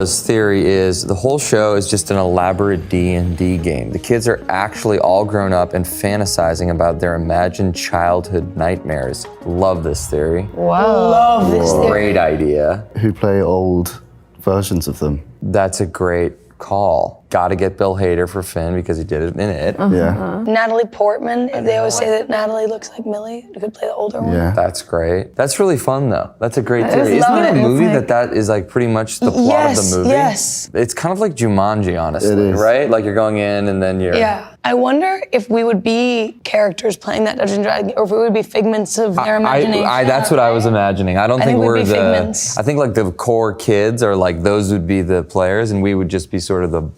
His theory is the whole show is just an elaborate D&D game. The kids are actually all grown up and fantasizing about their imagined childhood nightmares. Love this theory. Wow. Love this theory. Great idea. Who play old versions of them. That's a great call. Gotta get Bill Hader for Finn because he did it in it. Yeah. Natalie Portman, they always say that Natalie looks like Millie, who could play the older one. Yeah. That's great. That's really fun though. That's a great theory. Isn't it a movie that is like pretty much the plot of the movie? Yes. It's kind of like Jumanji, honestly, It is. right? Like you're going in and then you're... Yeah. I wonder if we would be characters playing that Dungeons & Dragons, or if we would be figments of their imagination. That's what I was imagining. I don't think think we'd we're be the... figments. I think like the core kids are like, those would be the players and we would just be sort of the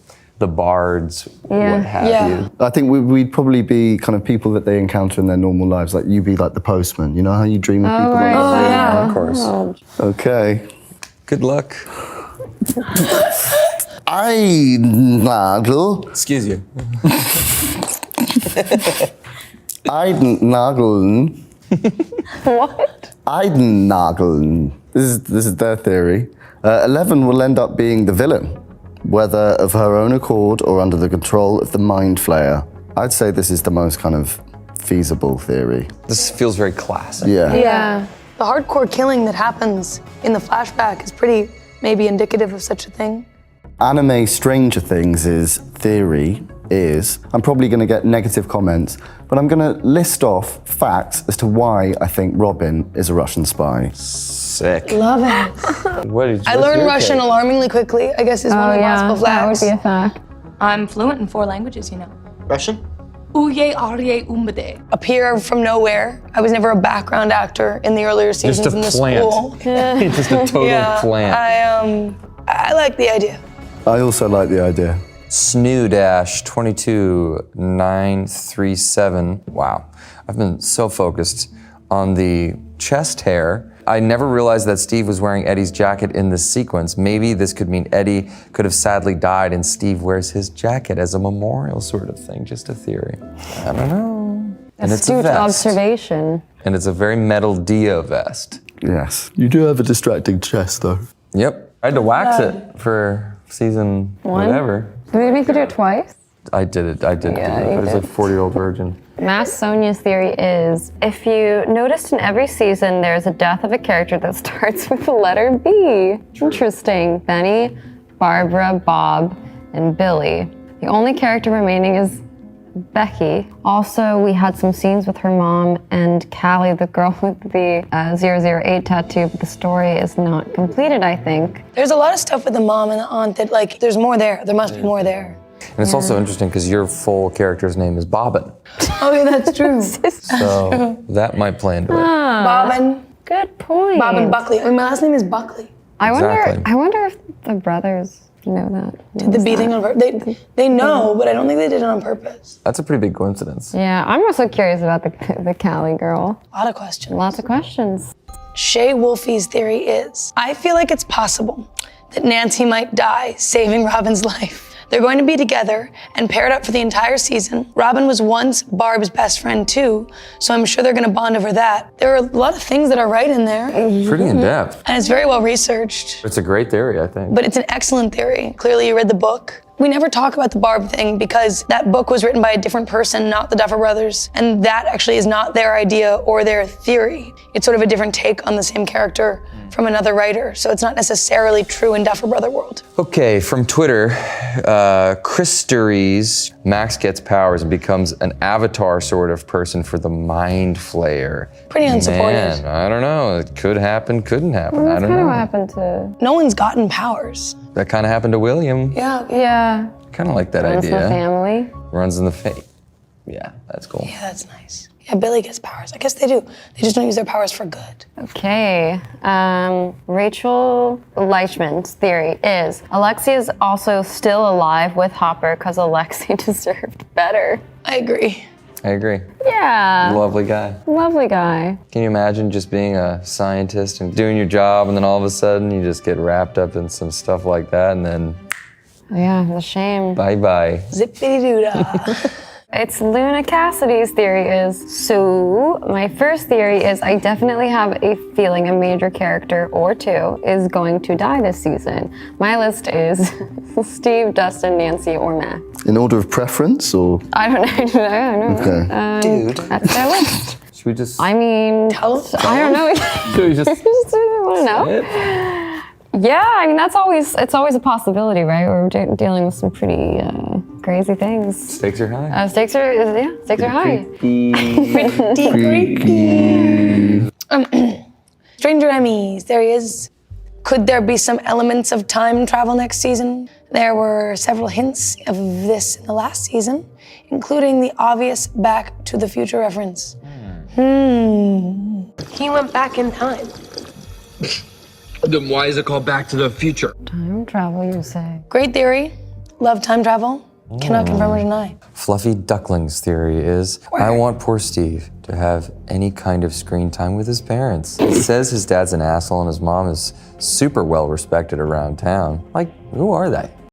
bards, what have you. I think we'd probably be kind of people that they encounter in their normal lives. Like you'd be like the postman. You know how you dream of people? Right. Like that? Of course. Okay. Good luck. I nagel. Excuse you. I'd nageln. What? I'd nageln. This is their theory. 11 will end up being the villain, whether of her own accord or under the control of the Mind Flayer. I'd say this is the most kind of feasible theory. This feels very classic. Yeah. Yeah. The hardcore killing that happens in the flashback is pretty maybe indicative of such a thing. Anime Stranger Things' theory is, I'm probably going to get negative comments, but I'm going to list off facts as to why I think Robin is a Russian spy. Sick. Love it. I learned Russian alarmingly quickly, I guess is one of the possible facts. That would be a fact. I'm fluent in 4 languages, you know. Russian? Uye arye umbade. Appear from nowhere. I was never a background actor in the earlier seasons in the school. Just a total plant. I like the idea. I also like the idea. Snoo-22937. Wow. I've been so focused on the chest hair. I never realized that Steve was wearing Eddie's jacket in this sequence. Maybe this could mean Eddie could have sadly died and Steve wears his jacket as a memorial sort of thing. Just a theory. I don't know. And it's a Astute vest. observation. And it's a very metal Dio vest. Yes. You do have a distracting chest, though. Yep. I had to wax it for season whatever. Did they make you do it twice? I did it. I did. Yeah, I you was did. a 40-year-old virgin. Mass Sonia's theory is, if you noticed in every season, there's a death of a character that starts with the letter B. Interesting. Benny, Barbara, Bob, and Billy. The only character remaining is Becky. Also, we had some scenes with her mom and Callie, the girl with the 008 tattoo, but the story is not completed, I think. There's a lot of stuff with the mom and the aunt that, like, there's more there. There must be more there. And it's also interesting because your full character's name is Bobbin. Oh, yeah, that's true. So that might play into it. Bobbin. Good point. Bobbin Buckley. I mean, my last name is Buckley. Exactly. I wonder if the brothers know that. Did the beating on purpose? They know, but I don't think they did it on purpose. That's a pretty big coincidence. Yeah, I'm also curious about the Callie girl. A lot of questions. Lots of questions. Shay Wolfie's theory is, I feel like it's possible that Nancy might die saving Robin's life. They're going to be together and paired up for the entire season. Robin was once Barb's best friend too, so I'm sure they're gonna bond over that. There are a lot of things that are right in there, Pretty in-depth. and it's very well researched. It's a great theory, I think. But it's an excellent theory. Clearly you read the book. We never talk about the Barb thing because that book was written by a different person, not the Duffer Brothers, and that actually is not their idea or their theory. It's sort of a different take on the same character from another writer, so it's not necessarily true in Duffer Brother world. Okay, from Twitter, Christeries, Max gets powers and becomes an avatar sort of person for the Mind Flayer. Pretty unsupported. Man, I don't know. It could happen, couldn't happen. I That's don't kind of know. what happened to. No one's gotten powers. That kind of happened to William. Yeah. Kind of like that Runs in the idea. family. Runs in the fate. Yeah, that's cool. Yeah, that's nice. Yeah, Billy gets powers. I guess they do. They just don't use their powers for good. Okay. Rachel Leichman's theory is Alexi is also still alive with Hopper because Alexi deserved better. I agree. I agree. Yeah. Lovely guy. Lovely guy. Can you imagine just being a scientist and doing your job and then all of a sudden you just get wrapped up in some stuff like that and then Oh, yeah, the shame. bye-bye. Zippity-doo-dah. It's Luna Cassidy's theory is, so my first theory is I definitely have a feeling a major character or two is going to die this season. My list is Steve, Dustin, Nancy, or Matt. In order of preference, or? I don't know. I don't know. Okay. Dude. That's their list. Should we just? I mean, I don't know. Should we just? I just want to know. Yeah, I mean it's always a possibility, right? We're dealing with some pretty crazy things. Stakes are high. Stakes are high. Stranger Emmys, there he is. Could there be some elements of time travel next season? There were several hints of this in the last season, including the obvious Back to the Future reference. He went back in time. Then why is it called Back to the Future? Time travel, you say? Great theory. Love time travel. Cannot confirm or deny. Fluffy Duckling's theory is, I want poor Steve to have any kind of screen time with his parents. He says his dad's an asshole and his mom is super well respected around town. Like, who are they?